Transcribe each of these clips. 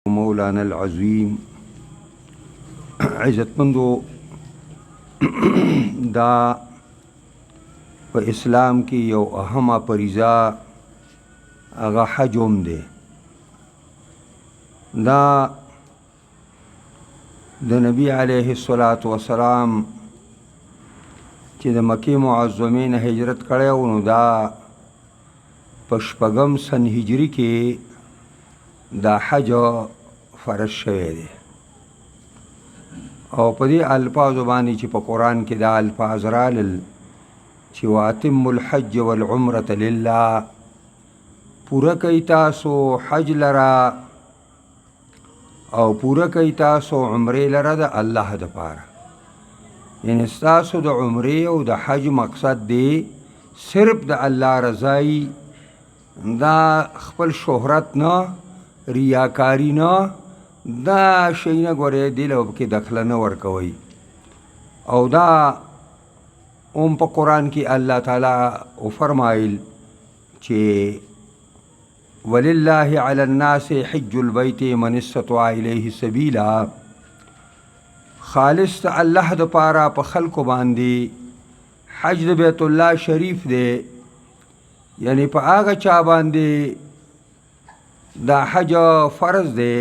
مولانا العظیم عزتمندو دا په اسلام کې یو اهمه فریضه هغه حج هم دی. دا د نبی علیه الصلاة والسلام چې د مکې معظمې نه هجرت کړی و نو دا په شپږم سن هجري کې دا حج فرض شوی دی او په دې الفاظو باندې چې په قرآن کې دا الفاظ رالل چې واتم الحج والعمرة لله، پوره کوي تاسو حج لرا او پوره کوي تاسو عمرې لرا د الله دپاره. یعنی ستاسو د عمرې او د حج مقصد دی صرف د الله رضایی، دا خپل شهرت نه، ریاکاری نه، دا شی نه ګورئ دې له کې دخله نه ورکوئ. او دا هم په قرآن کې الله تعالی وفرمایل چې ولله علی الناس حج البیت من استطاع الیه سبیلا، خالص د الله دپاره په خلکو باندې حج د بیت الله شریف دی. یعنی په هغه چا باندې دا حج فرض دی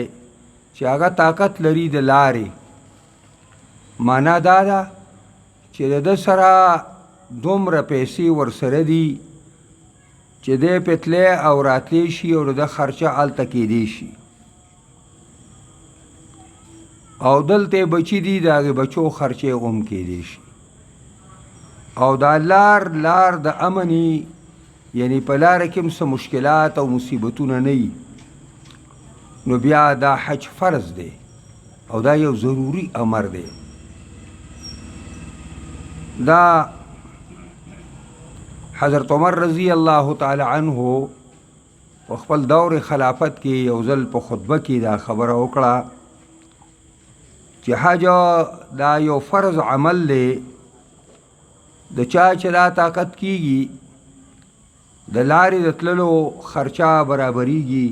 چې هغه طاقت لري د لارې. معنا دا ده چې د ده سره دومره پیسې ورسره دي چې دی پتلی او راتلی شي او د ده خرچه هلته کیدی شي، او دلته بچي دي د هغې بچو خرچې هم کیدی شي. او دا لار د امني، یعنی په لاره کې هم څه مشکلات او مصیبتونه نه وي، نو بیا دا حج فرض دی او دا یو ضروري امر دی. دا حضرت عمر رضی الله تعالی عنه په خپل دور خلافت کې یو ځل په خطبه کې دا خبره وکړه چې حج دا یو فرض عمل دی، د چا چې دا طاقت کیږي د لارې د تللو خرچه برابریږي،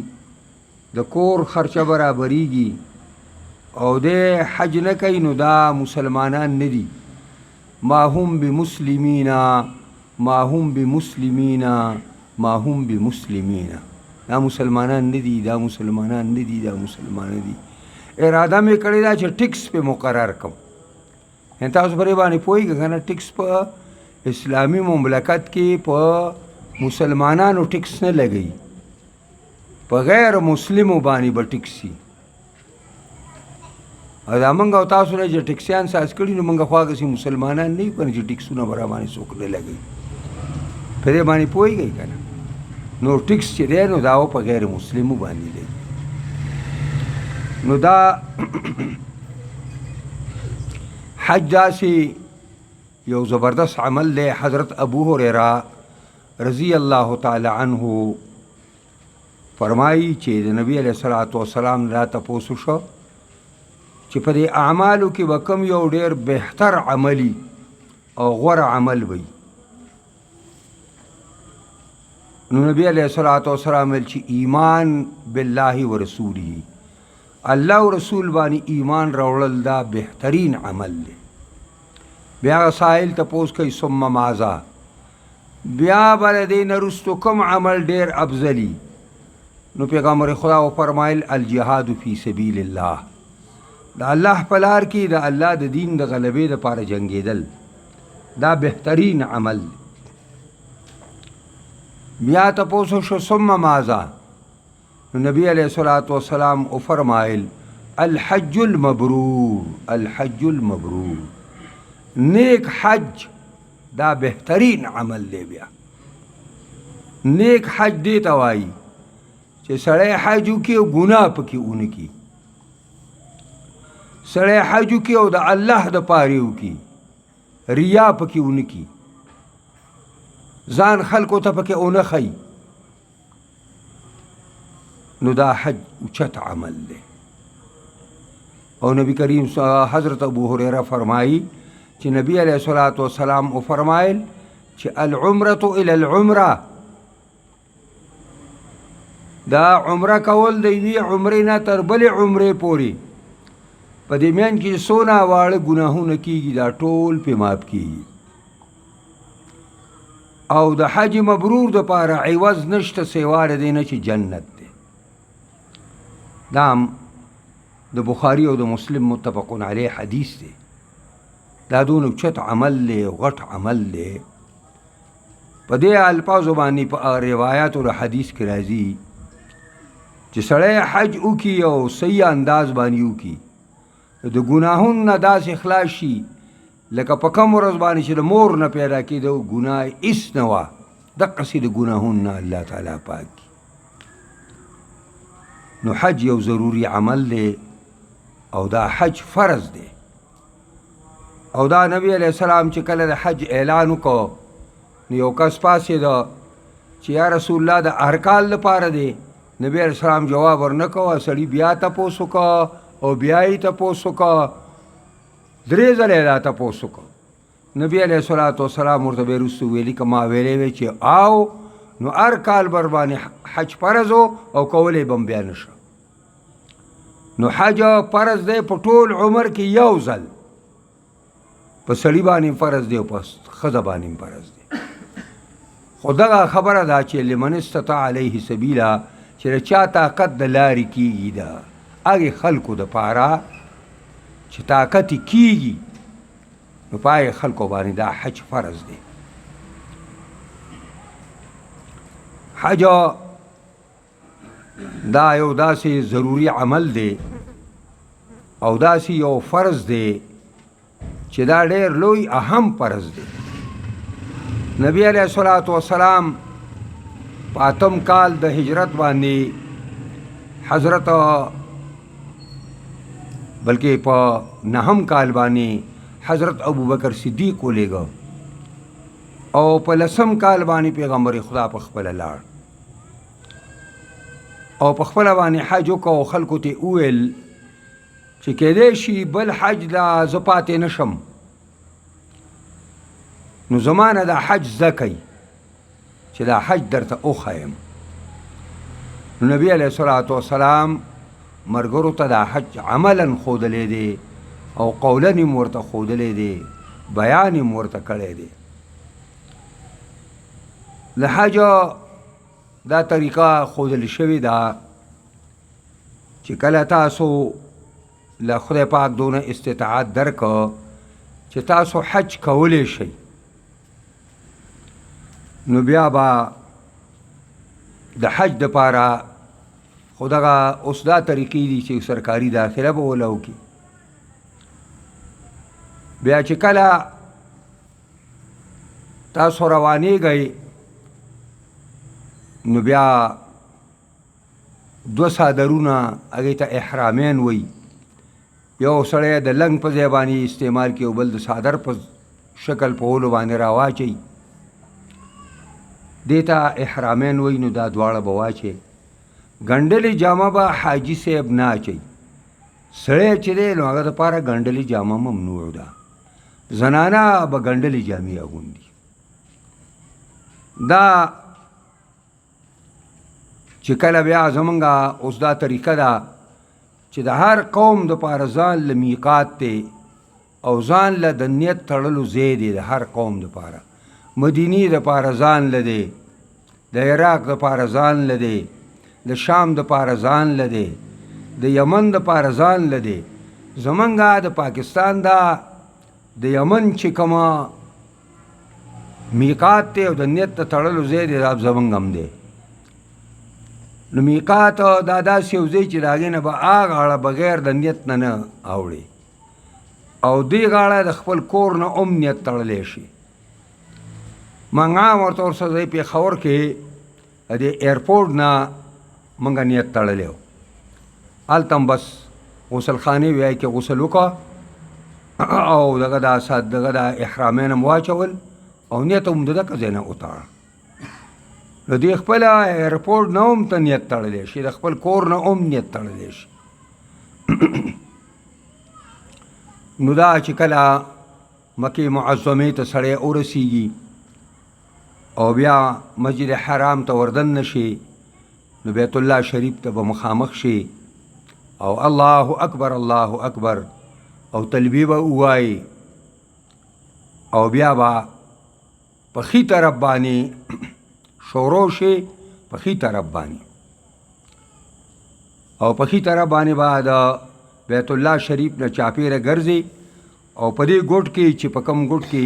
د کور خرچه برابریږي، او د حج نه کوي نو دا مسلمانان نه دي. ما هم بمسلمین ما هم بمسلمین ما هم بمسلمین، دا مسلمانان نه دي، دا مسلمانان نه دي، دا مسلمانان دي. اراده مې کړې ده چې ټکس په مقرر کړم. تاسو پرې باندې پوهېږئ که نه، ټکس په اسلامي مملکت کې په مسلمانانو ټکس نه لګوي، په غیر مسلمو باندې به ټکس وي. او دا موږ او تاسو نه چې ټکسیان ساز کړي نو موږ خو هغسې مسلمانان نه یو که نه چې ټکسونه به راباندې څوک نه لګوي. په دې باندې پوهېږئ که نه. نو ټکس چې دی نو دا په غیر مسلمو باندې دی. نو دا حج داسې یو زبردست عمل دی. حضرت ابو هریره رضی الله تعالی عنه فرمایي چې د نبی علیه الصلاة والسلام را تپوسو شو چې په دې اعمالو کې به کوم یو ډېر بهتر عملي او غوره عمل وي. نو نبی علیه الصلاة والسلام ویل چې ایمان بالله و رسوله، الله او رسول باندې ایمان راوړل دا بهترین عمل دی. بیا سائل تپوس کوي ثم ماذا، بیا به د دې نه وروستو کوم عمل ډېر افضلي؟ نو پیغمبر خدا وفرمایل الجهاد فی سبیل الله، د الله په لار کې د الله د دین د غلبې دپاره جنګېدل، دا بهترین عمل دی. بیا تپوس شو ثم ماذا، نو نبی علیه الصلاة والسلام وفرمایل الحج المبرور، الحج المبرور، نیک حج دا بهترین عمل دی. بیا نیک حج دی ته وایي چې سړی حج وکړي او ګناه پکې ونه کړي، سړی حج وکړي او د الله دپاره یې وکړي، ریا پکې ونه کړي، ځان خلکو ته پکې ونه ښیي، نو دا حج اوچت عمل دی. او نبی کریم حضرت ابو هریره فرمایي چې نبی علیه الصلاة والسلام وفرمایل چې العمرة الی العمره، دا عمره کول د یوې عمرې نه تر بلې عمرې پورې په دې میان کې څونه واړه ګناهونه کېږي دا ټول پې معاف کېږي او د حج مبرور دپاره عوض نشته سوا د دې نه چې جنت دی دا هم د بخاري او د مسلم متفقون علیه حدیث دی دا دونه اوچت عمل دی او غټ عمل دی په دې الفاظو باندې په روایاتو د حدیث کې راځي چې سړی حج وکړي او صحیح انداز باندې وکړي د ګناهونو نه داسې خلاص شي لکه په کوم ورځ باندې چې د مور نه پیدا کېده ګناه هېڅ نه وه دقسې د ګناهونو نه الله تعالی پاک کړي نو حج یو ضروري عمل دی او دا حج فرض دی او دا نبی علیہ السلام چې کله د حج اعلان وکړو نو یو کس پاسېده چې یا رسول الله د هر کال لپاره دی نبی علیہ السلام جواب ورنه کوه سړي بیا تپوس وکړه او بیا یې تپوس وکړه 3 ځله دا تپوس وکړه نبی علیہ الصلاۃ والسلام ورته بیا وروسته ویلي که ما ویلی وی چې آو نو هر کال بر باندې حج فرض او کولی به م بیا نشه نو حج فرض دی په ټول عمر کې یو ځل په سړي باندې فرض دی او په ښځه باندې فرض دی خو دغه خبره ده چې لمن استطاع علیه سبیله چې د چا طاقت د لارې کېږي ده هغې خلکو دپاره چې طاقت یې کېږي نو په هغې خلکو باندې دا حج فرض دی حج دا یو داسې ضروري عمل دی او داسې یو فرض دی چې دا ډېر لوی اهم فرض دی نبی علیہ الصلاۃ والسلام په 8م کال د هجرت باندې حضرت بلکې په 9م کال باندې حضرت ابوبکر صدیق ولیږه او په 10م کال باندې پیغمبر خدا په خپله لاړ او په خپله باندې حج وکړه او خلکو ته وویل چې کیدای شي بل حج لا زه پاتې نشم نو زما نه دا حج زده کوئ چې دا حج درته وښیم نو نبی علیه الصلاۃ والسلام ملګرو ته دا حج عملا ښودلی دی او قولا یې ورته ښودلی دی بیان یې ورته کړی دی د حج دا طریقه ښودل شوې ده چې کله تاسو له خدای پاک دونه استطاعت درکړه چې تاسو حج کولی شئ نو بیا به د حج دپاره خو دغه اوس دا طریقې دي چې سرکاري داخله به وله وکړي بیا چې کله تاسو روانېږئ نو بیا 2 څادرونه هغې ته احرامین وی یو سړی د لنګ په ځای باندې استعمال کړي او بل د څادر په شکل په ولو باندې راواچوي دې ته احرامین وی نو دا دواړه به واچوي ګنډلې جامه به حاجي صاحب نه اچوي سړی چې دی نو هغه دپاره ګنډلې جامه ممنوع ده زنانه به ګنډلې جامې اغوندي دا چې کله بیا زمونږه اوس دا طریقه ده چې د هر قوم دپاره ځان له میقات دی او ځان له د نیت تړلو ځای دی د هر قوم دپاره مدینې دپاره ځان له دی د عراق دپاره ځان له دی د شام دپاره ځان له دی د یمن دپاره ځان له دی زمونږه د پاکستان دا د یمن چې کومه میقات دی او د نیت د تړلو ځای دی دا زمونږ هم دی نو میقات دا داسې یو ځای چې د هغې نه به هغه غاړه بغیر د نیت نه نه اوړي او دې غاړه د خپل کور نه هم نیت تړلی شي موږ عام ورته ورسره پېښور کې د ایرپورټ نه موږ نیت تړلی و هلته هم بس غسل خانې وایي کې غسل وکړه او دغه دا احرامین هم واچول او نیت هم د دغه ځای نه وتاړه نو دې خپله ایرپورټ نه هم ته نیت تړلی شي د خپل کور نه هم نیت تړلی شي نو دا چې کله مکې معظمې ته سړی ورسیږي او بیا مسجد حرام ته وردن نشي نو بیت الله شریف ته به مخامخ شي او الله اکبر الله اکبر او تلبیه به ووایي او بیا به په ښي طرف باندې شروع شي په ښي طرف باندې او په ښي طرف باندې به د بیت الله شریف نه چاپېره ګرځي او په دې ګوټ کې چې په کوم ګوټ کې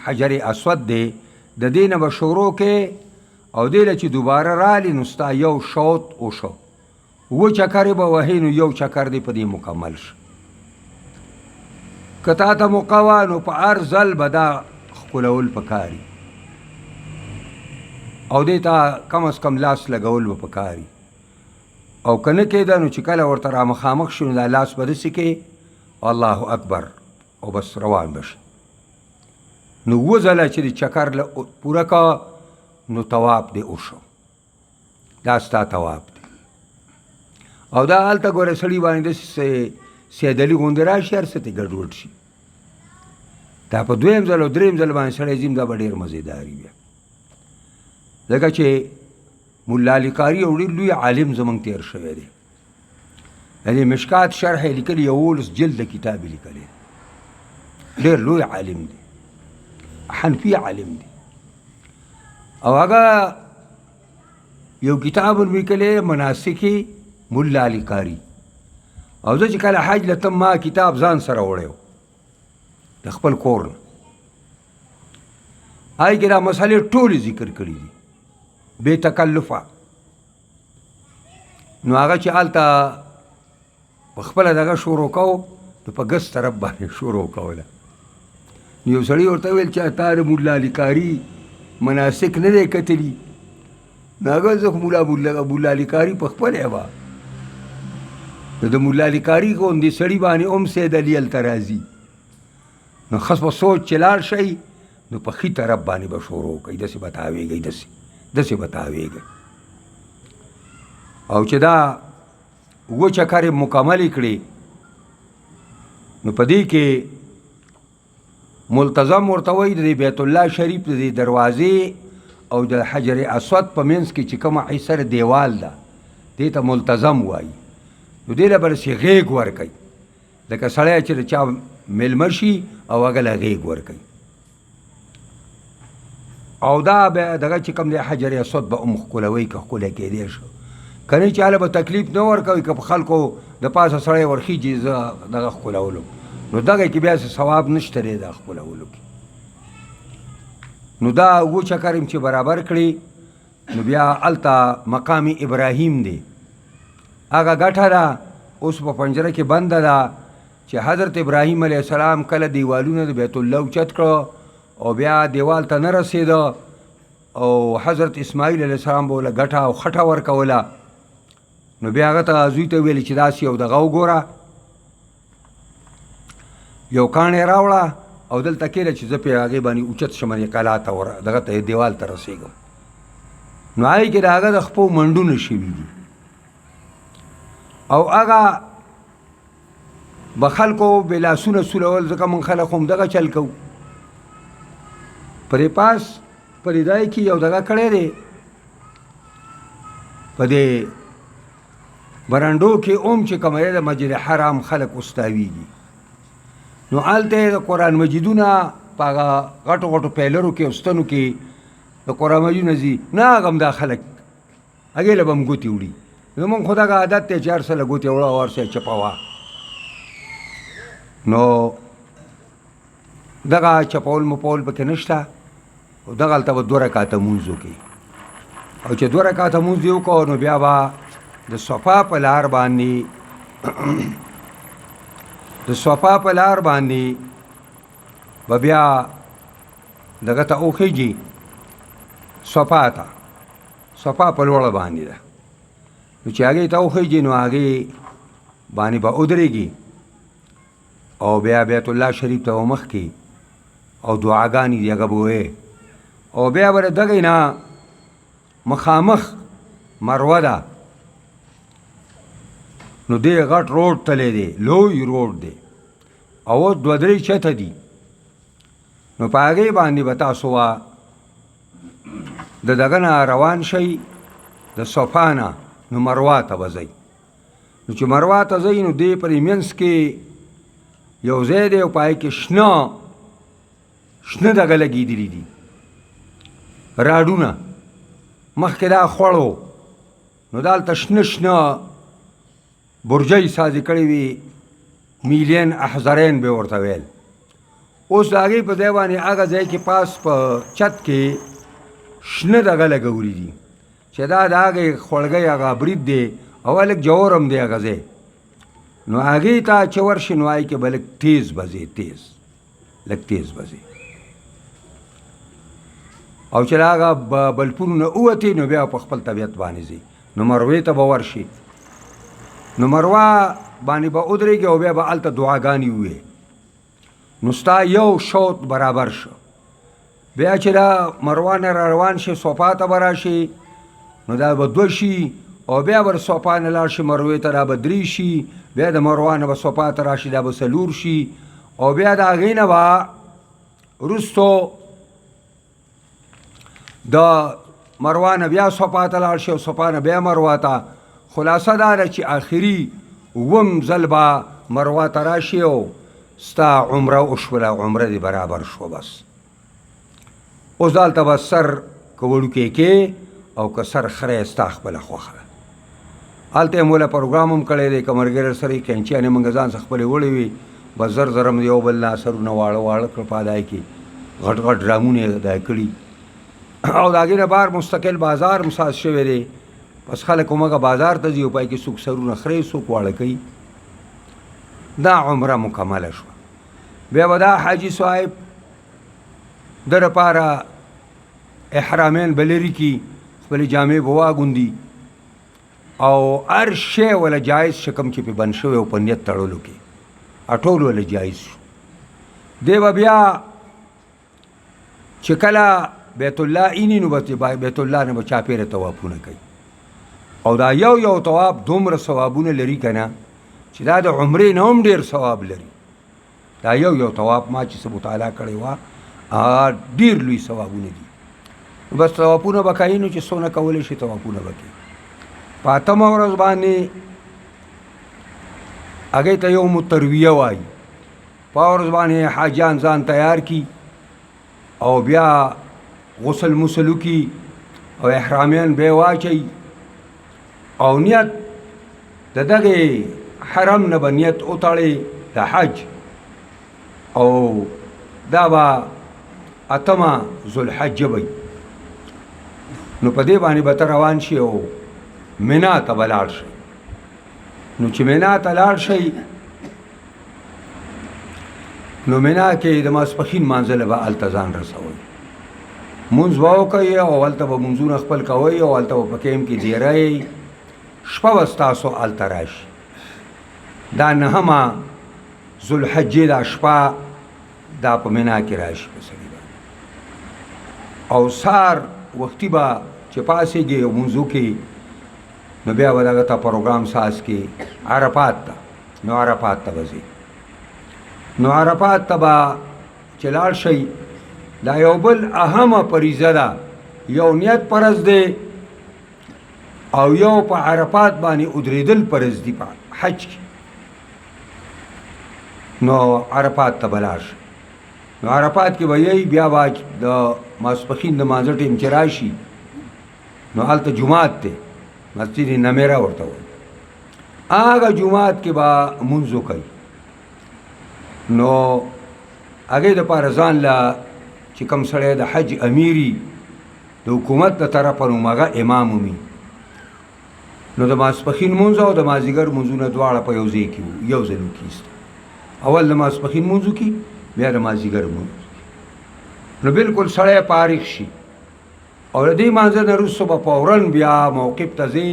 حجر اسود دی د دې نه به شروع کې او دې له چې دوباره رالي نو ستا یو شوط وشو 7 چکرې به وهي نو یو چکر دی په دې مکمل شي که تا ته موقع وه نو په هر ځل به دا ښکلول پکاري او دې ته کم از کم لاس لګول به پکاري او که نه کېده نو چې کله ورته را مخامخ شو نو دا لاس به داسې کې الله اکبر او بس روان به شي نو 7 ځله چې د چکر پوره کا نو طواف دې وشو دا ستا طواف دی او دا هلته ګوره سړي باندې داسې سیدلي غوندې راشي هر څه ته ګډوډ شي دا په 2م ځل او 3م ځل باندې سړی ځي دا به ډېر مزېداري بیا ځکه چې ملا علي قاري یو ډېر لوی عالم زموږ تېر شوی دی یعنې مشکات شرح یې لیکلي 11 جلده کتاب یې لیکلی ډېر لوی عالم دی حنفي عالم دی او هغه یو کتاب لیکلی مناسک ملا علي قاري او زه چې کله حج لتم ما کتاب ځان سره وړی د خپل کور نه هغې کې دا مسلې ټولې ذکر کړي دي بې تکلفه نو هغه چې هلته په خپله دغه شروع کوو نو په ګس طرف باندې شروع کوله نو یو سړي ورته ویل چې تا د ملا علي قاري مناسک نه دی کتلي نو هغه زه ملا علي قاري په خپله یم نو د ملا علي قاري غوندې سړي باندې هم سید علي هلته راځي نو خاص په سوچ چې لاړ شئ نو په ښي طرف باندې به شروع کوئ داسې به تاویږئ داسې به تاویږئ او چې دا 7 چکرې مکملې کړې نو په دې کې ملتظم ورته وایي د بیت الله شریف د دروازې او د حجر اسود په منځ کې چې کومه عیسر دیوال ده دې ته ملتظم وایي نو دې له به داسې غېږ ورکوي لکه سړی چې د چا میلمه شي او هغه له غېږ ورکوي او دا به دغه چې کوم دی حجر اسود به هم ښکلوئ که ښکلی کېدی شو که نه چې هله به تکلیف نه ورکوي که په خلکو د پاسه سړی ورخیږي زه دغه ښکلولو نو دغه کې بیا ثواب نشته دی دا ښکلولو کې نو دا 7 چکر چې برابر کړي نو بیا هلته مقام ابراهیم دی هغه ګټه ده اوس په پنجره کې بنده ده چې حضرت ابراهیم علیه السلام کله دیوالونه د بیت الله اوچت کړه او بیا دیوال ته نه رسېده او حضرت اسماعیل علیه السلام به له ګټه او خټه ورکوله نو بیا هغه ته زوی ته ویلې چې داسې یو دغه وګوره یو کاڼی راوړه او دلته کېله چې زه پې هغې باندې اوچت شم قلا ته دغه ته دیوال ته رسېږم نو هغې کې د هغه د خپو منډونه شوي دي او هغه به خلکو بې لاسونه سولول ځکه موږ خلک هم دغه چل کوو په دې پاس په دې ځای کې یو دغه کړی دی په دې برنډو کې هم چې کومه د مسجد حرام خلک اوستاویږي نو هلته د قرآن مجیدونه په هغه غټو غټو پیلرو کې او ستنو کې د قرآن مجیدونه ځي نه هغه هم دا خلک هغې له به هم ګوتې وړي زمونږ خو دغه عادت دی چې هر څه له ګوتې وړه او هر څه یې چپوه نو دغه چپول مپول پکې نشته او دغه هلته به 2 رکعته مونځ وکړي او چې 2 رکعته مونځ یې وکړو نو بیا به د صفا په لار باندې به بیا دغه ته وخیږي صفا په لوړه باندې ده نو چې هغې ته وخیږي نو هغې باندې به ودرېږي او بیا بیت الله شریف ته مخکې او دعاګانې دي هغه به وایې او بیا به د دغې نه مخامخ مروه ده نو دې غټ روډ تلی دی لوی روډ دی او 2-3 چته دي نو په هغې باندې به تاسو د دغه نه روان شئ د صفا نه نو مروه ته به ځئ. نو چې مروه ته ځئ نو دې پرې منځ کې یو ځای دی او پای کې شنه دغه لګېدلي دي راډونه، مخکې دا خوړ و نو دلته شنه برجۍ سازي کړې وي، میلین احزرین به ورته ویل. اوس د هغې په ځای باندې هغه ځای کې پاس په چت کې شنه دغه لګولي دي چې دا د هغې خوړګۍ هغه برید دی او لږ جوور هم دی هغه ځای. نو هغې ته چې ورشي نو هغې کې به لږ تیز بځې، لږ تیز بځې، او چې هغه بلپونو نه ووتې نو بیا په خپل طبیعت باندې ځي. نو مروې ته به ورشي، نو مروه باندې به ودرېږي او بیا به هلته دعاګانې ووایې. نو ستا یو شوط برابر شو. بیا چې دا مروه نه را روان شي صفا ته به راشي نو دا به 2 شي او بیا به صفا نه لاړ شي مروې ته را به 3 شي، بیا د مروه نه به صفا ته راشي دا به 4 شي، او بیا د هغې نه به وروستو د مروه نه بیا صفا ته لاړ شي او صفا نه بیا مروه ته. خلاصه دا ده چې آخري 7 ځل به مروه ته راشي او ستا عمره وشوله، عمره دې برابر شوه. بس اوس دلته به سر که وړوکی کې او که سر خره ستا خپله خوښه ده. هلته یې موله پروګرام هم کړی دی، که ملګري سره یې کینچیانې موږ ځان څخه خپلې وړې وي، بس زر هم یو بل نه سرونه واړه کړه په هدای کې غټ ډرامونه یې هدای کړي او د هغې نه بار مستقل بازار هم ساز شوی دی. بس خلک همغه بازار ته ځي او پای کې څوک سرونه خرې څوک واړه کوي. دا عمره مکمله شوه. بیا به دا حاجي صاحب د دپاره احرامین به لرې کي، خپلې جامې به واګوندي او هر شی وله جایز شکم چې پې بند شوی او په نیت تړلو کې ټول وله جایز شو. دی به بیا چې کله بیت الله اینی نو بیت الله نه به چاپېره طوافونه کوي او دا یو طواف دومره ثوابونه لري که نه چې دا د عمرې نه هم ډېر ثواب لري. دا یو طواف ما چې څه مطالعه کړی وه ډېر لوی ثوابونه دي. نو بس طوافونه به کوي نو چې څونه کولی شي طوافونه به کوي. په 8مه ورځ باندې هغې ته یوم الترویه وایي. په ورځ باندې حاجیان ځان تیار کي او بیا غسل مسل وکي او احرامیان به یې واچوي او نیت د دغې حرم نه به نیت وتړی د حج، او دا به 8مه ذوالحجه وی. نو په دې باندې به ته روان شي او منا ته به لاړ شئ. نو چې منا ته لاړ شئ نو منا کې د ماسپښین مانځله به هلته ځان رسوئ، مونځ به وکئ او هلته به مونځونه خپل کوئ او هلته به په کیم کې دیری شپه به ستاسو هلته راشي. دا 9مه ذوالحجې دا شپه دا په منا کې راشي په سړي باندې، او سهار وختي به چې پاسېږي او مونځ وکړي نو بیا به دغه ته پروګرام ساز کې عرفات ته. نو عرفات ته به ځي. نو عرفات ته به چې لاړ شئ دا یو بل اهمه فریضه ده، یو نیت فرض دی او یو په عرفات باندې ودرېدل فرض دي په حج کې. نو عرفات ته به لاړ شئ. نو عرفات کې به یی بیا به د ماسپښین د مانځه ټیم چې راشي نو هلته جومات دی، مسجد نمیره ورته وایي. هغه جومات کې به مونځ وکئ. نو هغې دپاره ځان له چې کوم سړی د حج امیري د حکومت د طرفه نو هغه امام ومي. نو د ماسپښین مونځ او د مازدیګر مونځونه دواړه په یو ځای کې وو، یو ځل وکړي. اول د ماسپښین مونځ وکړي بیا د مازدیګر مونځ. نو بلکل سړی فارغ شي او د دې مانځه نه وروسته به فوراً بیا موقف ته ځي.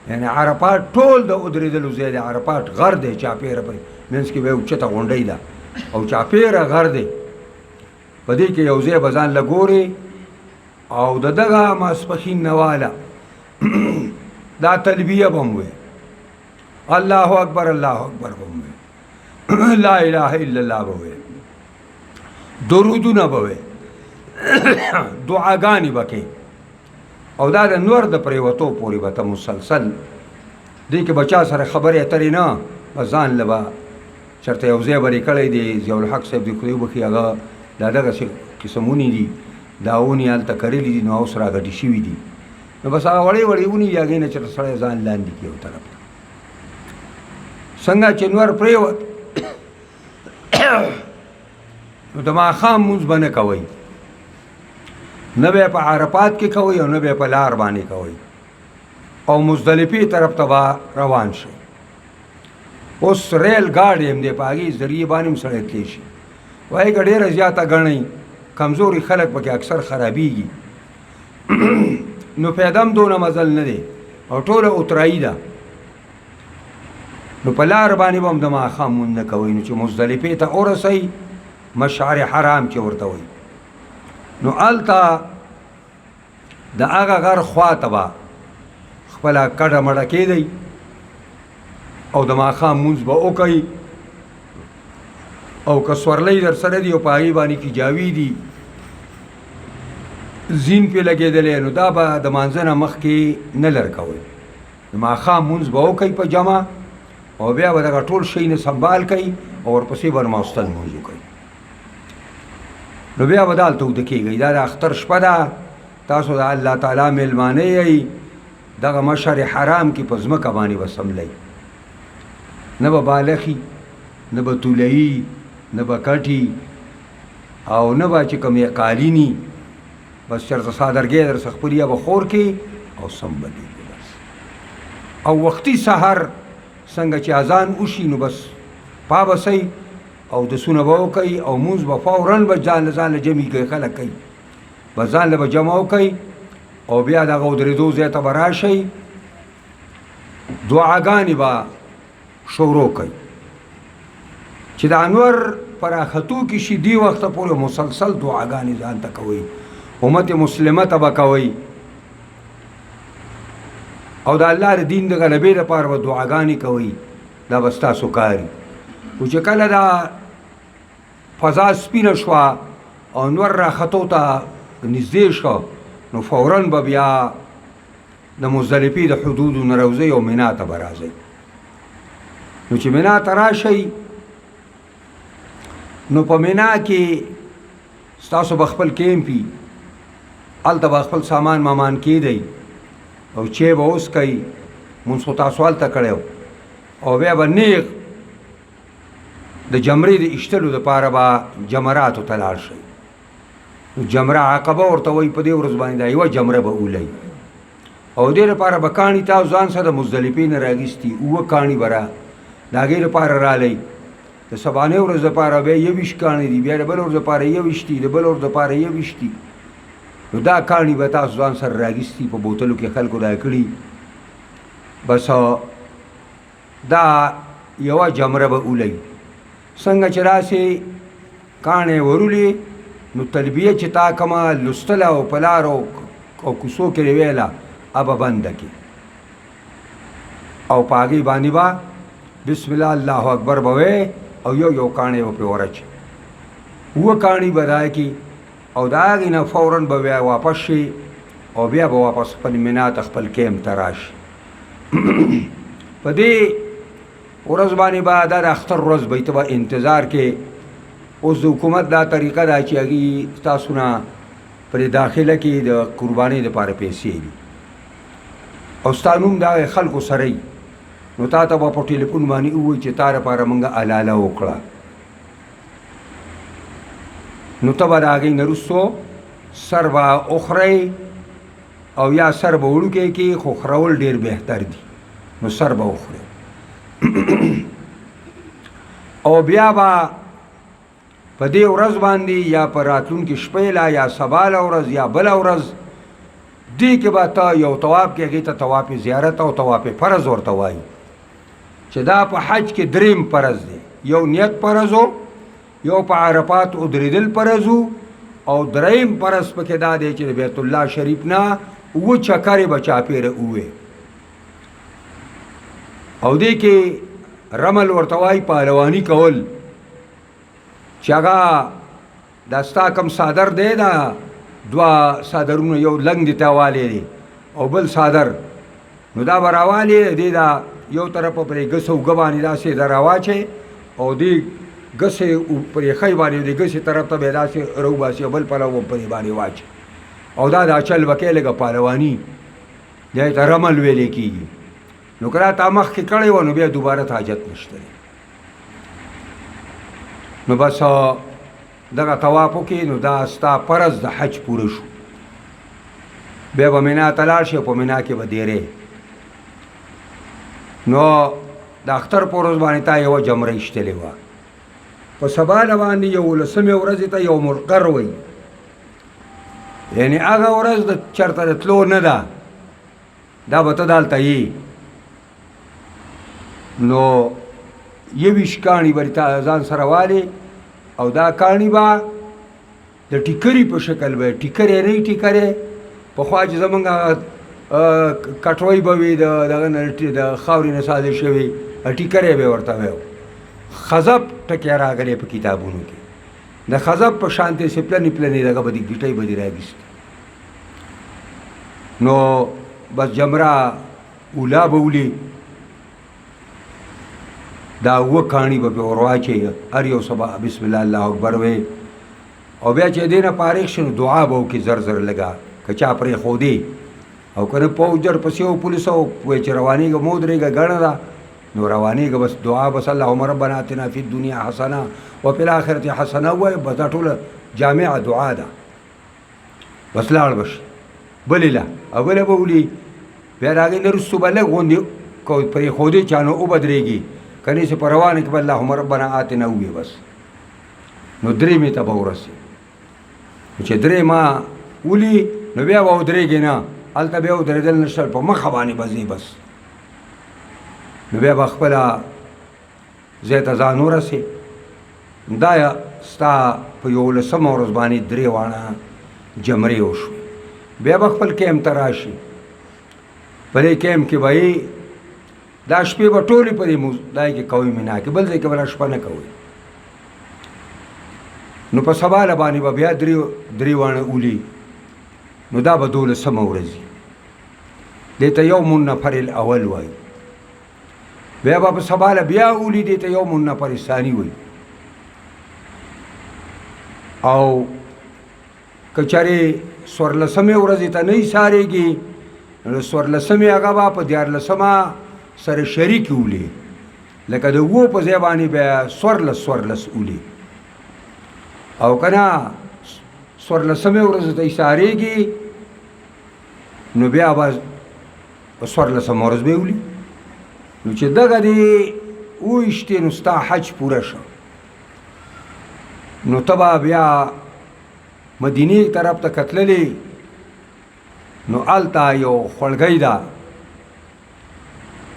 یعنې عرفات ټول د ودرېدلو ځای دی. عرفات غر دی چاپېره په منځ کې به یې اوچته غونډۍ ده او چاپېره غر دی. په دې کې یو ځای به ځان له ګورې او د دغه ماسپښین نه واله دا تلبیه به هم وایي، الله اکبر الله اکبر به هم وایي، لا اله الا الله به وایي، درودونه به وایي، دعاګانې به کوي. او دا د نور د پریوتو پورې به ته مسلسل دې کې بچا سره خبرې اترې نه به ځان له به چېرته یو ځای به کړی دی ضیاءالحق صاحب دې خدای وبخي هغه دا دغسې قسمونې دي دا ونې هلته کرلي دي نو اوس راګډې شوي دي نو بس هغه وړې وړې ونې دي هغې نه چېرته سړی ځان لاندې کړي یو طرف ته څنګه چې نور پرېوت نو د ماښام مونځ به نه کوئ نه به یې په عرفات کې کوئ او نه به یې په لار باندې کوئ او مزدلفې طرف ته به روان شئ اوس ریل ګاډی هم دی په هغې ذریعې باندې هم سړی تلی شي وایي که ډېره زیاته ګڼئ کمزوري خلک پکې اکثر خرابېږي نو پیدا هم دونه مزل نه دی او ټوله اترایي ده نو په لار باندې به هم د ماښام مونځ نه کوئ نو چې مزدلفې ته ورسئ مشعر حرام چې ورته وایي نو هلته د هغه غر خوا ته به خپله کډه مړه کېدئ او د ماښام مونځ به وکئ او که سورلی در سره دي او په هغې باندې کې جاوي دي زین پې لګېدلی نو دا به د مانځه نه مخکې نه لر کوئ د ماښام مونځ به وکئ په جمع او بیا به دغه ټول شی نه سنبال کوئ او ورپسې به ماوستن مونځ وکئ نو بیا به دالته اوده کېږئ دا د اختر شپه ده تاسو د الله تعالی میلمانه یئ دغه مشعر حرام کې په ځمکه باندې به سملئ نه به بالخي نه به تولهي نه به کټي او نه به چې کوم قالیني بس چېرته څادرګۍ در څخه خپل یا به خور کې او سم به دیږي بس او وختي سحر څنګه چې اذان وشي نو بس پابسئ او دسونه به وکئ او مونځ به فورا به ځان له جمع کوي خلک کوي به ځان له به جمع وکئ او بیا دغه ودرېدو ځای ته به راشئ دعاګانې به شروع کوي چې د انور په راختو کې شي دې وخته پورې مسلسل دعاګانې ځان ته کوئ امت مسلمه ته به کوئ او د الله د دین د غلبې لپاره به دعاګانې کوئ دا به ستاسو کار وي خو چې کله دا فضا سپینه شوه او نور راختو ته نږدې شو نو فورا به بیا د مزدلفې د حدودو نه راوځئ او منا ته به راځئ نو چې منا ته راشئ نو په منا کې ستاسو به خپل کیمپي هلته به خپل سامان مامان کېدئ او چای به وڅکئ مونځ خو تاسو هلته کړی او بیا به نیغ د جمرې د ایشتلو دپاره به جمراتو ته لاړ شئ نو جمره عقبه ورته وایي په دې ورځ باندې دا یوه جمره به اولئ او دې لپاره به کاڼي تاسو ځان سره د مزدلفې نه راغیستي اووه کاڼي به د هغې لپاره رالی د سبانۍ ورځ دپاره بیا 21 کاڼي دي بیا د بل ورځ دپاره 21 دي د بل ورځ دپاره 21 دي نو دا کاڼي به تاسو ځان سره راغیستي په بوتلو کې خلکو دا کړي بس دا یوه جمره به اولئ څنګه چې راسې کاڼی ورولې نو تلبیه چې تا کومه لوستله او په لارو او کوڅو کې ویله هغه بنده کړي او په هغې باندې به بسم الله الله اکبر به وی او یو کاڼی به پرې ورچي اووه کاڼي به دا کړي او د هغې نه فورا به بیا واپس شي او بیا به واپس خپل منا ته خپل کیمپ ته راشي په دې ورځ باندې به دا د اختر ورځ به ته به انتظار کې اوس د حکومت دا طریقه ده چې هغې ستاسو نه پرې داخله کې د قربانۍ دپاره پیسې دي او ستا نوم د هغې خلکو سره وي نو تا ته به په ټلیفون باندې ووایي چې تا لپاره موږ حلاله وکړه نو ته به د هغې نه وروستو سر به وخورئ او یا سر به وړوکی کې خو خورول ډېر بهتر دي نو سر به وخورئ او بیا به په دې ورځ باندې یا په راتلونکي شپې لا یا سباله ورځ یا بله ورځ دې کې به ته یو طواف کې هغې ته طواف زیارت او طواف فرض ورته وایي چې دا په حج کې دریم فرض دی یو نیت فرض و یو په عرفات ودرېدل فرض و او دریم فرض پکې دا دی چې د بیت الله شریف نه اووه چکرې به چاپېره اووې او دې کې رمل ورته وایي پهلواني کول چې هغه دا ستا کوم څادر دی دا دوه څادرونه یو لنګ دې ته والی دی او بل صادر. نو دا به راوالې دې دا یو طرفه پرې ګسه اوږه باندې داسې دا راواچې او دې ګسې پرې خی باندې دې ګسې طرف ته به یې داسې راوباسي او بل پلو به پرې باندې واچي او دا چل به کوې لږه پهلواني دی ته رمل ویلې کېږي. نو که را تا مخکې کړی وه نو بیا دوباره ته حاجت نشته دی. نو بس دغه طواف وکړې نو دا ستا فرض د حج پوره شو. بیا به مینا ته لاړ شي او په مینا کې به دیرې. نو د اختر په ورځ باندې تا یوه جمره ایشتلې وه. په سبا باندې 11مې ورځې ته یوم القر وایي، یعنې هغه ورځ د چېرته د تلو نه ده، دا به ته دلته یې. نو 21 کاڼي به تا ځان سره والې او دا کاڼي به د ټیکري په شکل به ټیکرې نه ټیکرې پخوا چې زمونږ کټوۍ به وي دغه نه د خاورې نه سازې شوي ټیکرې به ورته وی. خزب ټکی راغلی په کتابونو کې، د خزب په شانتې سې پلنې پلنې دغه به دې ګیټۍ به دې راګېستې. نو بس جمره اولا به ولي دا 7 کاڼي به پې ور واچوي، هر یو سبا بسم الله الله اکبر وی او بیا چې دې نه فارغ شي نو دعا به وکړي زر زر لږه که چا پرې ښودې او که نه پوځ درپسې او پولیس او وایي چې روانېږه مو ودرېږه ګڼه ده نو روانېږه بس دعا بس اللهم ربنا اتنا فی الدنیا حسنه وفي الآخرة حسنه ووایي بس دا ټوله جامعه دعا ده. بس لاړ به شي بلې له او بله به ولي بیا د هغې نه وروستو به لږ غوندې پرې ښودې چا نو وبدرېږي که نه چې په روانه کې به اللهم ربنا آتنا ووایي بس نو درېمې ته به ورسي. چې درېمه ولي نو بیا به ودرېږي نه، هلته بیا ودرېدل نشته، په مخه باندې به ځې بس. نو بیا به خپله ځای ته ځان ورسې. دا ستا په 11مه ورځ باندې 3 واړه جمرې وشوې. بیا به خپل کیمپ ته راشي، په دې کیمپ کې به یې دا شپې به ټولې په دې دای کې کوئ مینا کې، بل ځای کې به شپه نه کوئ. نو په سبا باندې به بیا 3 واړه ولي نو دا به 12مه ورځ وي، دې ته یوم النفر الاول وایي. بیا به په سبا بیا ولي دې ته یوم النفر الثاني وایي. او که چېرې 14مې ورځې ته نه ایسارېږي نو 14مې هغه به په 14مه سره شریک ولي، لکه د 7 په ځای باندې بیا 14 ولي. او که نه 14مې ورځې ته ایسارېږي نو بیا به په 14مه ورځ به ولي. نو چې دغه دې وویشتې نو ستا حج پوره شه. نو ته به بیا مدینې طرف ته کتللې نو هلته یو خوړګۍ ده،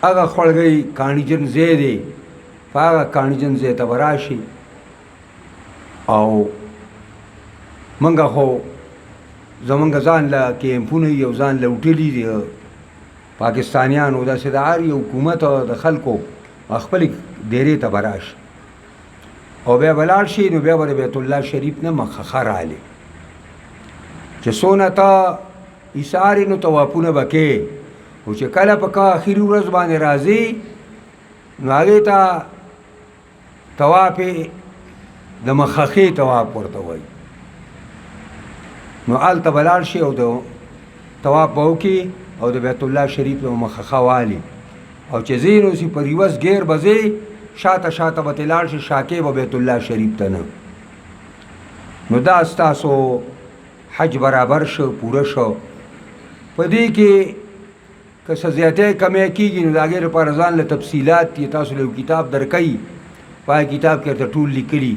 هغه خوړګۍ کاڼیجن ځای دی، په هغه کاڼیجن ځای ته به راشي. او موږ خو زمونږ ځان له کیمپونه یو ځان له هوټلي دي پاکستانیانو، داسې د هر یو حکومت او د خلکو خپلې ډیرې ته به راشي او بیا به لاړ شي. نو بیا به د بیت الله شریف نه مخه رالې چې څونه ته ایسارې نو طوافونه به کې، او چې کله په آخري ورځ باندې راځي نو هغې ته طواف د مخخې طواف ورته وایي. نو هلته به لاړ شي او د طواف به وکړي او د بیت الله شریف نه مخخه والي او چې ځې نو سي په ریوس ګیر به ځې شاته شاته به ترې لاړ شي، شاکې به بیت الله شریف ته نه. نو دا ستاسو حج برابر شو، پوره شو. په دې کې که څه زیاتی کمی کېږي نو د هغې لپاره ځان له تفصیلات یې تاسو له یو کتاب درکوي، په هغه کتاب کې ورته ټول لیکلي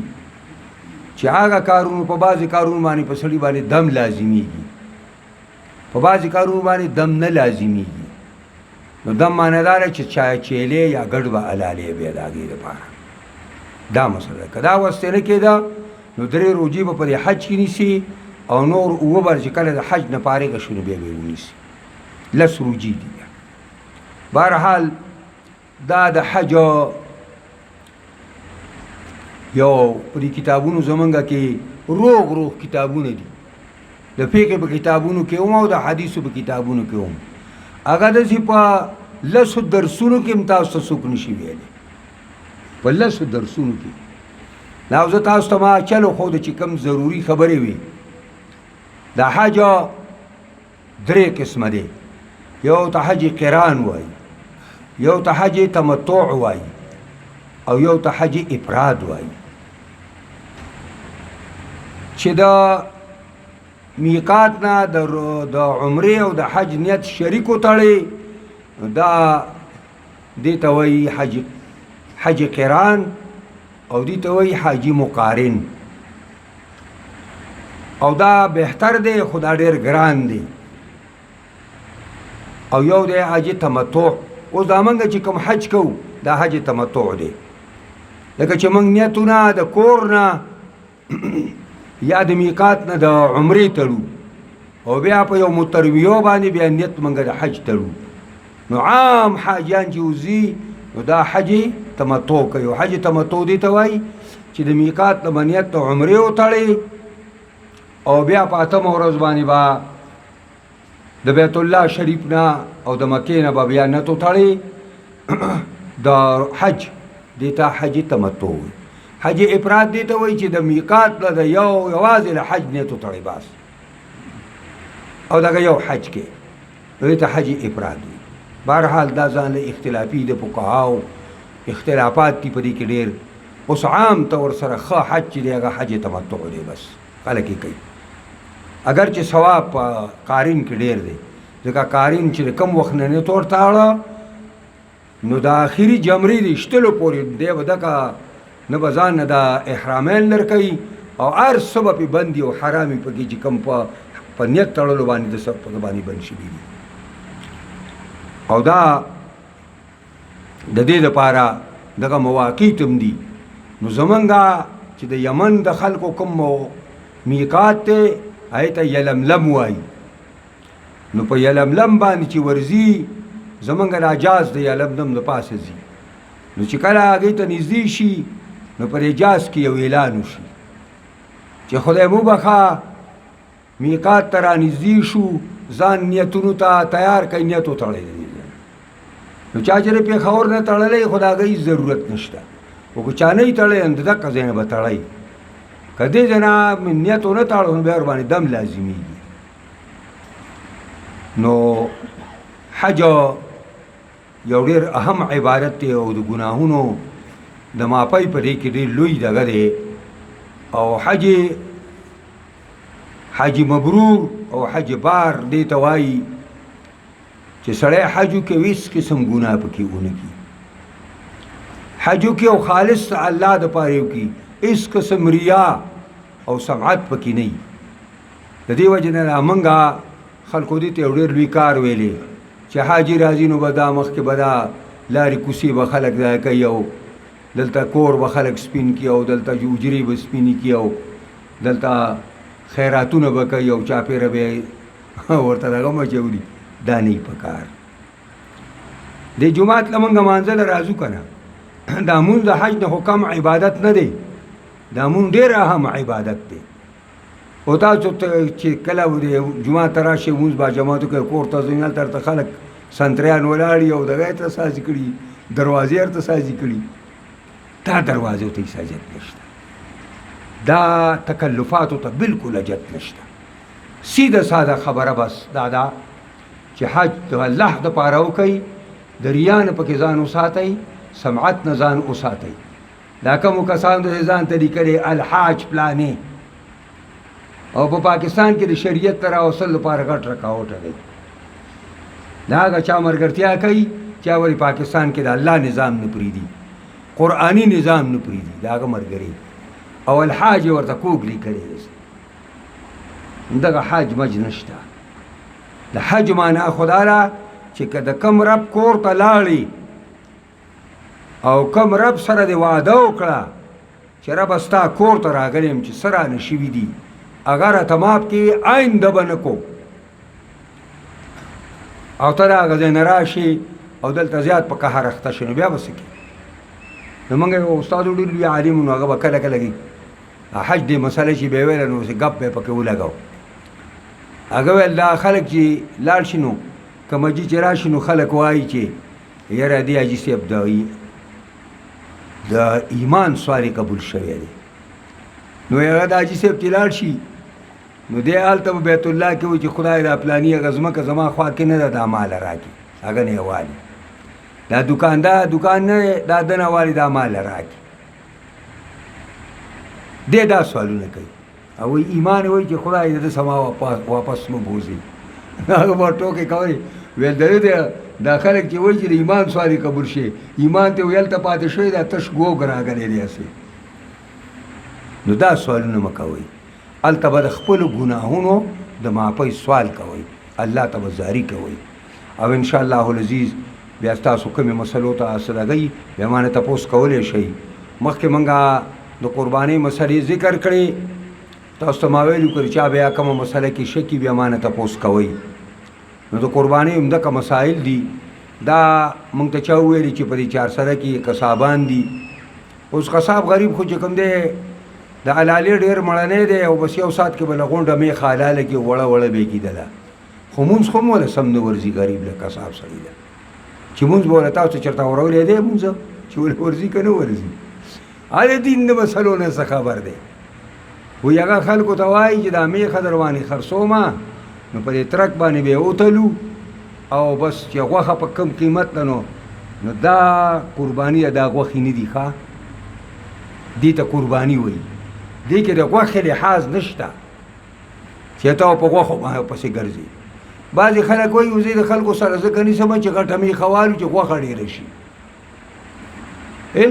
چې هغه کارونو په بعضې کارونو باندې په سړي باندې دم لازمیږي، په بعضې کارونو باندې دم نه لازمیږي. نو دم معنی دا ده چې چای چیلې یا ګډ به حلالې بیا د هغې دپاره دا مسله. که دا وستې نه کېده نو 3 روجې به په دې حج کې نیسي او نور 7 بر چې کله د حج نه فارغه شو نو بیا به یې ونیسي، 10 روجې دي. بیا بهرحال دا د حج یو په دې کتابونو زمونږ کې روغ کتابونه دي، د فقه په کتابونو کې هم او د حدیثو په کتابونو کې هم هغه داسې په لسو درسونو کې هم تاسو ته څوک نشي ویلی، په لسو درسونو کې. دا زه تاسو ته ما چلو ښوده چې کوم ضروري خبرې وي. دا حج درې قسمه دی. یو ته حج قران وایي، یو ته حج تمتع وایي، او یو ته حج افراد وایي. چې د میقات نه د عمرې او د حج نیت شریک وتړي، دا دې ته وایي حج قران، او دې ته وایي حاجي مقارن. او دا بهتر دی، خو دا ډېر ګران دی. او یو دی حج تمتع. اوس دا موږ چې کوم حج کوو دا حج تمتع دی. لکه چې موږ نیتونه د کور نه یا د میقات نه د عمرې تړو، او بیا په یو مترویو باندې بیا نیت موږ د حج تړو. نو عام حاجیان چې وځي نو دا حج تمتع کوي. حج تمتع دې ته وایي چې د میقات نه نیت د عمرې وتړي، او بیا په اتمه ورځ باندې به د بیت الله شریف نه او د مکې نه به بیا نیت وتړي د حج. دې ته حج تمتع وایي. حج افراد دې ته وایي چې د میقات نه د یوازې له حج نیت وتړي بس، او دغه یو حج کې دې ته حج افراد وایي. بهرحال دا ځان له اختلافي د فقهاو اختلافات دي په دې کې ډېر. اوس عام طور سره ښه حج چې دی هغه حج تمتع دی، بس خلک یې کوي. اگر چې ثواب په قارین کې ډېر دی، ځکه قارین چې کم وخت نه نیت ورتاړه نو د آخري جمرې د ایشتلو پورې دی به دغه نه به ځان نه د احرامین لرکوي، او هر څه به پې بند دي او حرام یې پکې چې کوم په نیت تړلو باندې د سب په باندې بند شوي دي. او دا د دې لپاره دغه مواقیت هم دي. نو زمونږ چې د یمن د خلکو کوم میقات دی هغې ته یلملم وایي. نو په یلملم باندې چې ورځي زمونږ راجاز د یلملم د پاسه ځي. نو چې کله هغې ته نږدې شي نو پر اجاز کې یو اعلان وشي چې خدای مو بخښه میقات ته رانږدې شو، ځان نیتونو ته تیار کړئ، نیت وتړئ. نو چا چې د پېښور نه تړلی خو د هغه ضرورت نشته، خو که چا نه یې تړی نو د دقه ځای نه به تړی. که دې ځای نه نیت ونه تړو نو بیا ورباندې دم لازمیږي. نو حج یو ډېر اهم عبادت دی، او د ګناهونو د معافۍ په دې کې ډېر لوی دغه دی. او حج مبرور او حج بار دې ته وایي چې سړی حج وکړي هېڅ قسم ګناه پکې ونه کړي. حج وکړي او خالص الله دپاره وکړي، هېڅ قسم ریا او سمعت پکې نه وي. د دې وجې نه موږ خلکو دې ته یو ډېر لوی کار ویلی چې حاجي راځي نو به دا مخکې به دا لارې کوڅې به خلک ځای کوي، او دلته کور به خلک سپین کړي، او دلته حجرې به سپینې کړي، او دلته خیراتونه به کوي، او چاپېره به ورته دغه مچولي. دا نه په کار. د جومات له مونږ مانځه له راځو که نه، دا مونځ د حج نه خو کم عبادت نه دی، دا مونږ ډېر اهم عبادت دی. او تاسو چې کله د جومات ته راشئ مونځ با جماعت وکړئ، کور ته ځئ هلته درته خلک سنتریان ولاړ وي او دغه یې ته سازي کړي، دروازې ورته سازي کړي. دا دروازو ته هېڅ حاجت نشته، دا تکلفاتو ته بلکل حاجت نشته. سیده ساده خبره بس دا ده چې حج د الله دپاره وکئ، د ریا نه پکې ځان وساتئ، سمعت نه ځان وساتئ. دا کومو کسانو د ځان ته لیکلی الحاج پلانې، او په پاکستان کې د شریعت ته راوصل لپاره غټ رکاوټه دی. دا هغه چا ملګرتیا کوي چې ولې پاکستان کې د الله نظام نه پرېږدي، قرآني نظام نه پرېږدي، د هغه ملګري. او الحاج ورته کوږ لیکلی دی. دغه حج مج نشته. د حج معنا خو دا ده چې که د کم رب کور ته لاړې او کم رب سره دې واده وکړه چې ربه ستا کور ته راغلی یم چې څه رانه شوي دي هغه راته ماف کړي، آینده به نه کوم. او ته د هغه ځای نه راشې او دلته زیات په قهر اخته شې نو بیا به څه کړې. نو موږ یو استاد ډېر لوی عالم نو هغه به کله کله حج دې مسله چې به ویله نو ګپ به یې پکې ولګاو. هغه ویل دا خلک چې لاړ شي نو کوم حاجي چې راشي نو خلک وایي چې یاره دې حاجي صاحب د ایمان سوال قبول شوی دی نو هغه د حاجي صاحب چې لاړ شي نو دی هلته به بیت الله کې وایي چې خدای دا پلاني هغه ځمکه زما خوا کې نه ده دا مال راکړي هغه نه یې والي دا دوکان نه دا دنه والي دا مال راکړي دی دا سوالونه کوي او ایمان وایي چې خدای د سما واپس مو بوځي هغه به ټوکې کوي ویل دا خلک چې وایي چې د ایمان سوال قبول شي ایمان ته ویل ته پاتې شوی دا تش ګوګ راغلی دی هسې نو دا سوالونه مه کوئ هلته به د خپلو ګناهونو د معافۍ سوال کوئ الله ته به زاري کوئ او انشاءالله العزیز بیا ستاسو کومې مسلو ته سرګئ بیا مانه تپوس کولی شئ مخکې موږ د قربانۍ مسلې ذکر کړې تاسو ته ما ویلي کړي چا بیا کومه مسله کې شکي بیا مانه تپوس کوئ نو د قربانۍ همدغه مسایل دي دا موږ ته چا وویلي چې په دې چارسره کې قصابان دي اوس قصاب غریب خو چې کوم دی د علالې ډېر مړنی دی او بس یو ساعت کې به له غونډه میخه حلاله کې وړه وړه به یې کېدله خو مونځ خو هم وله سم نه ورځي غریب له قصاب سړي ده چې مونځ به وله تاسو چېرته ورولی دی مونځ چې ولې ورځي که نه ورځي هلې دین د مسلو نه څه خبر دی وایي هغه خلکو ته وایي چې دا میخه در باندې خرڅومه نو په دې ترک باندې به یې وتلو او بس چې غوښه په کم قیمت ده نو دا قرباني دا غوښې نه دي ښه دې ته قرباني وایي دې کې د غوښې لحاظ نشته چې ته په غوښو پسې ګرځي بعضې خلک وایي زه د خلکو سره ځکه نیسم چې غټه میخه والو چې غوښه ډېره شي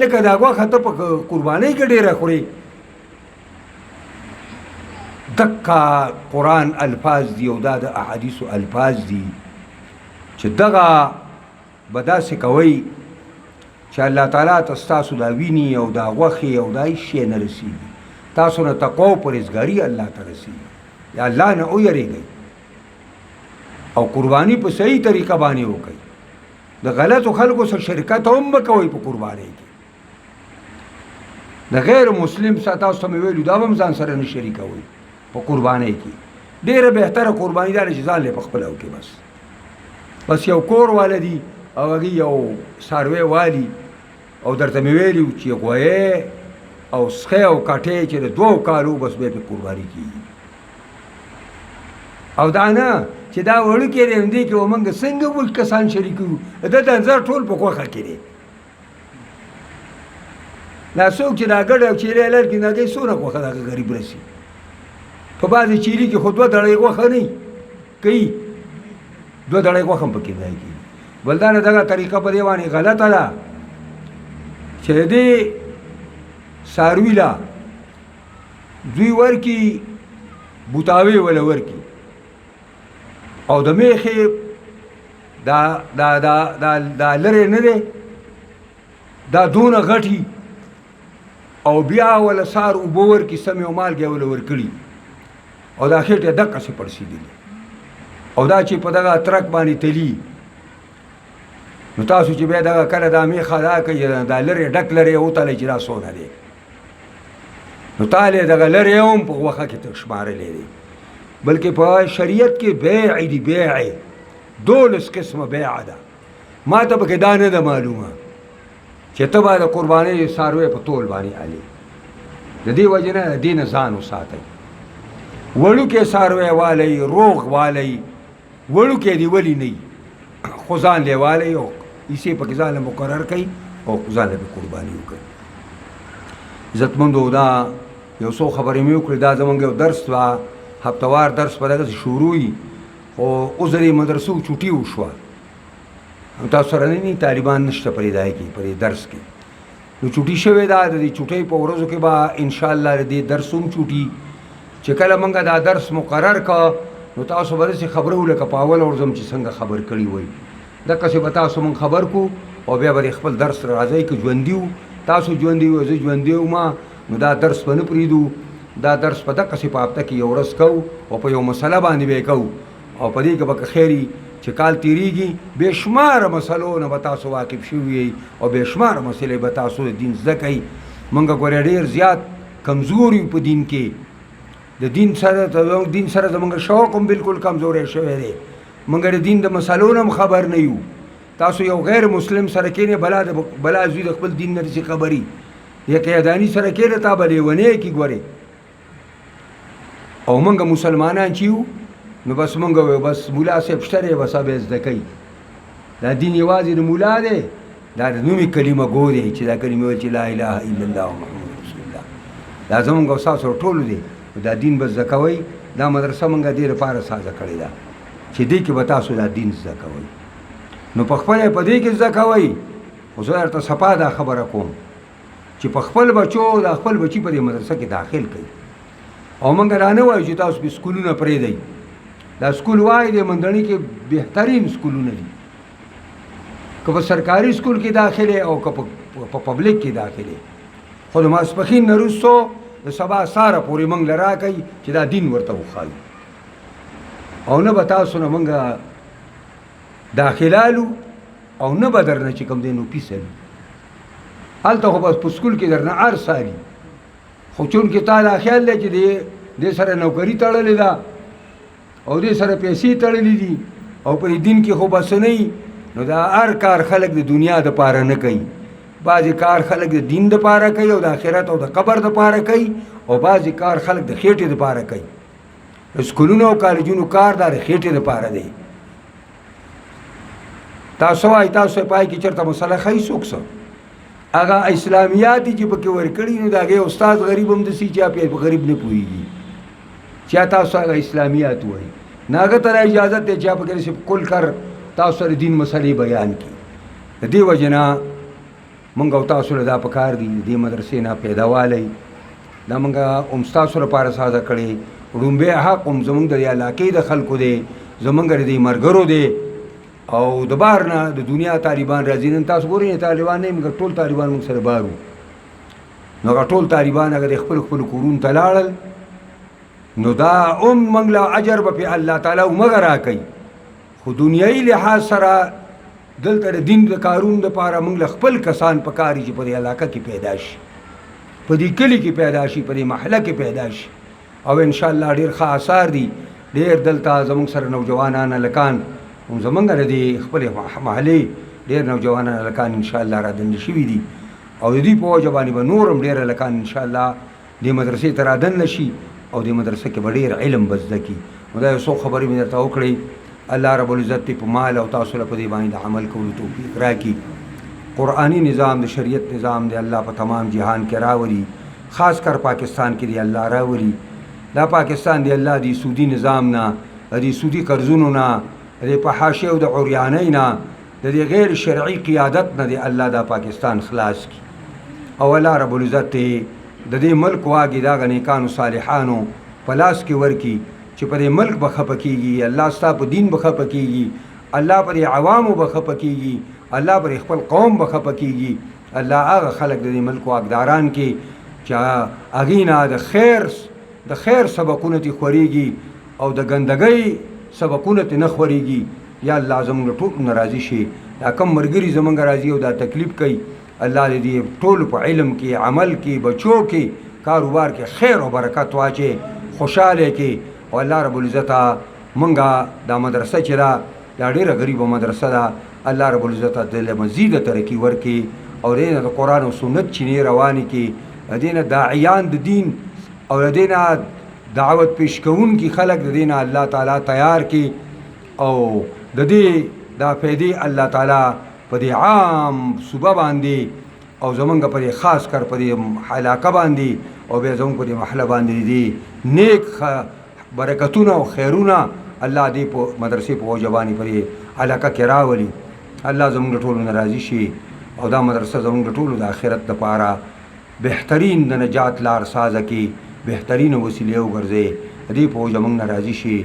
لکه دا غوښه ته په قربانۍ کې ډېره خورې دکا قرآن الفاظ دی او دا د احادیثو الفاظ دي چې دغه به داسې کوئ چې الله تعالی ته ستاسو دا ویني او دا غوښې او دا هېڅ شی نه رسېږي تاسو نه تقوا او پرهیزګاري الله ته رسېږي یا الله نه ویریږئ او قرباني په صحیح طریقه باندې وکړئ د غلطو خلکو سره شرکت هم مه کوئ په قربانۍ کې د غیر مسلم سره تاسو ته مې ویلو دا به هم ځان سره نه شریکوئ په قربانۍ کې ډېره بهتره قرباني دا ده چې ځان یې په خپله وکړي بس یو کور والا دي او هغې یو څاروی والي او درته مې ویلي چې غویې او سخی او کټې چې د 2 کالو بس بیا پې قرباني کېږي او دا نه چې دا وړوکی دی همدې کې موږ څنګه ول کسان شریک یو د انځر ټول په غوښه کې دی دا څوک چې دا ګډ او چیرې لر کې هغې څونه غوښه د هغه غریب رسي په بعضې چیرې کې خو 2 دړۍ غوښه نه کوي 2 دړۍ غوښه هم پکې ځای کېږي بل دا نه دغه طریقه په دې باندې غلطه ده چې دې څاروي له دوی ورکي بوتاوې وله ورکي او د میخې دا لرې نه دی دا دونه غټي او بیا وله سار اوبه ورکي سمې او مالګې وله ورکړي او دا خېټې دقسې پړسېدلي او دا چې په دغه ترک باندې تلي نو تاسو چې بیا دغه کله دا میخه دا کوي دا لرې ډک لرې وتلی چې دا څونه دی نو تالی دغه لرې هم په غوښه کې شمارلی دی بلکې په شریعت کې بیع دي بیع 12 قسمه بیع ده ما ته پکې دا نه ده معلومه چې ته به د قربانۍ څاروی په تول باندې علي د دې وجې نه د دې نه ځان وساتئ وړوکی څاروی والی روغ والی وړوکی دی ولې نه خو ځان لی والی او ایسې پکې ځان له مقرر کوي او ځان له پې قرباني وکړي عزتمندو دا یو څو خبرې مې وکړې دا زموږ یو درس وه هفتوار درس په دغسې شروع وي خو عذر یې مدرسو چوټي وشوه تاسو سره نه طالبان نشته په دې ځای کې په دې درس کې نو چوټي شوې ده د دې چوټۍ په ورځو کې به انشاءالله د دې درس هم چوټي چې کله موږ دا درس مقرر کړه نو تاسو به داسې خبره ولکه په اول ورځم چې څنګه خبر کړي وای دقسې به تاسو موږ خبر کړو او بیا به خپل درس راځئ که ژوندي وو تاسو ژوندي وو زه ژوندی وم نو دا درس به نه پرېږدو دا درس په دقسې په هفته کې یو ورځ کوو او په یو مسله باندې به یې کوو او په دې کې به که خیر چې کال تیریږي بېشماره مسلو نه به تاسو واقف شوي یئ او بېشماره مسلې به تاسو د دین زده کوئ موږ ګورې ډېر زیات کمزور یو په دین کې د دین سره زموږ شوق هم بلکل کمزوری شوی دی موږ د دین د مسلو نه خبر نه یو. تاسو یو غیر مسلم سره کېنې بلا زوی د خپل دین نه شي خبري یا قیاداني سره کېنه تا به لیونی کې ګورې. او موږ مسلمانان چې یو نو بس موږ بس مولا صاحب شته دی بس به زده کوي. دا دین یوازې د مولا دی، دا د نومي کلمه ګورې چې دا کلمه ویل چې لا اله الا الله محمد رسول الله دا زمونږ او ستاسو ټولو دی. دا دین به زده کوئ. دا مدرسه موږ دې لپاره سازه کړې ده چې دې کې به تاسو دا دین زده کوئ. نو په خپله په دې کې زده کوئ. خو زه درته صفا دا خبره کوم چې په خپل بچو دا خپل بچي په دې مدرسه کې داخل کړئ. او موږ را نه وایو چې تاسو په سکولونه پرېږدئ. دا سکول وایي د مندړي کې بهترین سکولونه دي. که په سرکاري سکول کې داخله او که په پبلک کې داخله، خو د ماسپښین نه وروستو د سبا ساره پورې موږ له راکئ چې دا دین ورته وښایو. او نه به تاسو نه موږ داخلالو او نه به درنه چې کوم دی نو پیسلو. هلته خو بس په سکول کې درنه هر سالي، خو چونکې تا دا خیال دی چې دې سره نوکري تړلې ده او دې سره پیسې تړلې دي او په دین کې خو بس نه وي، نو دا هر کار خلک د دنیا د پاره نه کوي. بعضې کار خلک د دین د پاره کوي او د آخرت او د قبر د پاره کوي، او بعضې کار خلک د خېټې د پاره کوي. سکولونو او کالجونو کار دا د خېټې د پاره دی. تاسو وایي تاسو پای کې چېرته مسله ښایي څوک څه هغه اسلامیات دي چې پکې ورکړي، نو د هغې استاد غریب هم داسې چا پې غریب نه پوهېږي چا تاسو هغه اسلامیات وایي. نه هغه ته اجازت دی چې پکې داسې کل کر تاسو سره دین مسلې بیان کړي. د دې وجې نه موږ او تاسو له دا پکار دي د دې مدرسې نه پیداوالی. دا موږ هم ستاسو لپاره سازه کړې. لومبی حق هم زموږ د دې علاقې د خلکو دی، زموږ د دې ملګرو دی. او د بار نه د دنیا طالبان راځي. نن تاسو ګورئ طالبان نه موږ ټول طالبان موږ سره بار وو. نو هغه ټول طالبان هغه د خپلو کورونو ته لاړل. نو دا هم موږ له اجر به پې الله تعالی همغه راکوي. خو دنیایي لحاظ سره دلته د دین د کارونو دپاره موږ له خپل کسان پکار دي چې په دې علاقه کې پیدا شي، په دې کلي کې پیدا شي، په دې محله کې پیدا شي. او انشاءالله ډېر ښه اثار دي. ډېر دلته زموږ سره نوجوانان هلکان هم زموږ د دې خپلې محلې ډېر نوجوانان هلکان انشاءالله رادنده شوي دي. او د دوی په وجه باندې به نور هم ډېر هلکان انشاءالله دې مدرسې ته رادنده شي او دې مدرسه کې به ډېر علم به زده کړي. نو دا یو څو خبرې مې درته وکړې. الله رب العزت په مال او تاسو له په دې باندې د عمل کولو توفیق راکړي. قرآني نظام د شریعت نظام دی الله په تمام جهان کې راولي، خاص کر پاکستان کې دی الله راولي. دا پاکستان دی الله دی سودي نظام نه، د دې سودي قرضونو نه، د دې فحاشۍ او د عریانۍ نه، د دې غیر شرعي قیادت نه دی الله دا پاکستان خلاص کړي. او الله رب العزت د دې ملک واګې دغه نیکانو صالحانو په لاس کې ورکړي چې په دې ملک به خفه کېږي، الله ستا په دین به خفه کېږي، الله په دې عوامو به خفه کېږي، الله پر خپل قوم به خفه کېږي. الله هغه خلک د دې ملک واکداران کې چې هغې نه د خیر سبقونه ترې خورېږي او د ګندګۍ سبقونه ترې نه خورېږي. یا الله زموږ ټول نه راضي شي. دا کم ملګري زموږ راضي او دا تکلیف کوي، الله دې ټول په علم کې، عمل کې، بچو کې، کاروبار کې خیر او برکت واچي، خوشحاله کې. او الله رب العزت مونږه دا مدرسه چې دا ډېره غریبه مدرسه ده، الله رب العزت دې مزید ترقي ورکړي او دې نه د قرآن او سنت چینې روانې کړي، دې نه داعیان د دین او دې نه دعوت پیش کوونکي خلک د دې نه الله تعالی تیار کړي. او د دې دا فایدې الله تعالی په دې عام صوبه باندې او زمونږ په دې خاص کر په دې علاقه باندې او بیا زمونږ په دې محله باندې دي نیک برکتونه او خیرونه الله دې په مدرسې په وجه باندې په دې علاقه کې راولي. الله زمونږ ټولو نه راضي شي او دا مدرسه زمونږ ټولو د آخرت دپاره بهترین د نجات لار سازه کې بهترین وسیلې وګرځي. دې په وجه موږ نه راضي شي.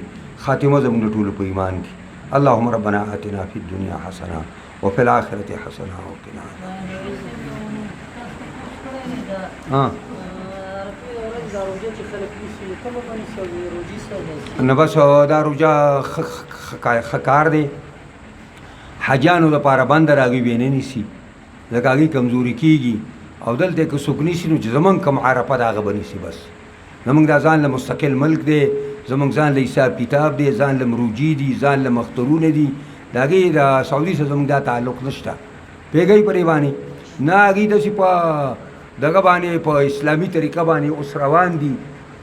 خاتمه زمونږ ټولو په ایمان کې. اللهم ربنا آتنا فی الدنیا حسنه وفي الآخرة حسنه وقنا نه بس دا روژه ښه کار دی. حجانو دپاره بنده راغی بیا نه نیسي، ځکه هغوی کمزوري کېږي. او دلته که څوک نیسي نو چې زمونږ کوم عرفه د هغه به نیسي. بس زمونږ دا ځان له مستقل ملک دی زمونږ ځان له حساب کتاب دی، ځان له مروجي دي، ځان له مخترونه دي، د هغې د سعودي سره زمونږ دا تعلق نشته. پوهېږئ پرې باندې نه هغې داسې په دغه باندې په اسلامي طریقه باندې اوس روان دي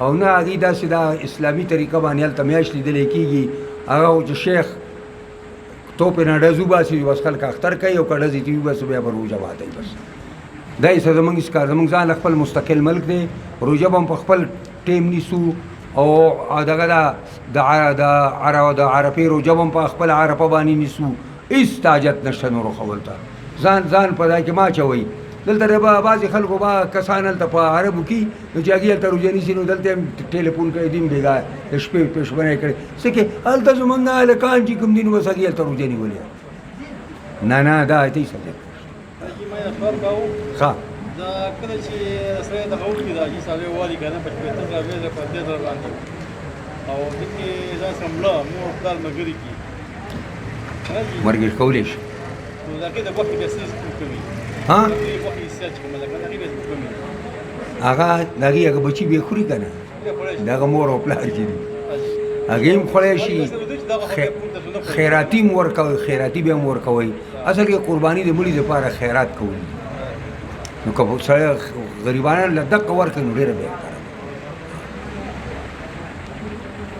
او نه هغې داسې دا اسلامي طریقه باندې هلته میاشت لیدلی کېږي هغه چې شیخ توپې نه ډز وباسي بس خلک اختر کوي او که ډزې ته وباسي بیا به روژه ماتوي. بس دا یې څه زمونږ هېڅ کار زمونږ ځان له خپل مستقل ملک دی، روژه به هم په خپل ټیم نیسو او دغه د عرفې روژه به هم په خپل عرفه باندې نیسو. هېڅ حاجت نشته نورو خبرو ته. ځان په دا کې مه اچوئ. دلته به بعضې خلکو به کسان هلته په عربو کې نو چې هغې هلته روژه نیسي نو دلته هم ټلیفون کوي دي هم بېګا د شپې پېشبنۍ کړې څه کې هلته زمونږ هلکان چې کوم دي نو بس هغې هلته روژه نیولې. نه دا ته یې سمجه ښه دا کله چې سړی دغه وکړي د حاجي صاحب والي که نه په شپېته زره اویا زره په دې زره باندې او دې کې ځان سره مړه مور پلار ملګري کړي مرګ کولی شي نو د هغې د غوښې بیا څه کوي؟ غوښې حصه چې کومه ده که نه هغې بیا څه کوي؟ هغه د هغې هغه بچي بیا خوري که نه د هغه مور او پلار چې دي هغې هم خوړی شي. خیراتي هم ورکوئ، خیراتي بیا هم ورکوئ. اصل کې قرباني د مړي دپاره خیرات کوي. نو که سړی غریبانو له دقه ورکړي نو ډېره بهتره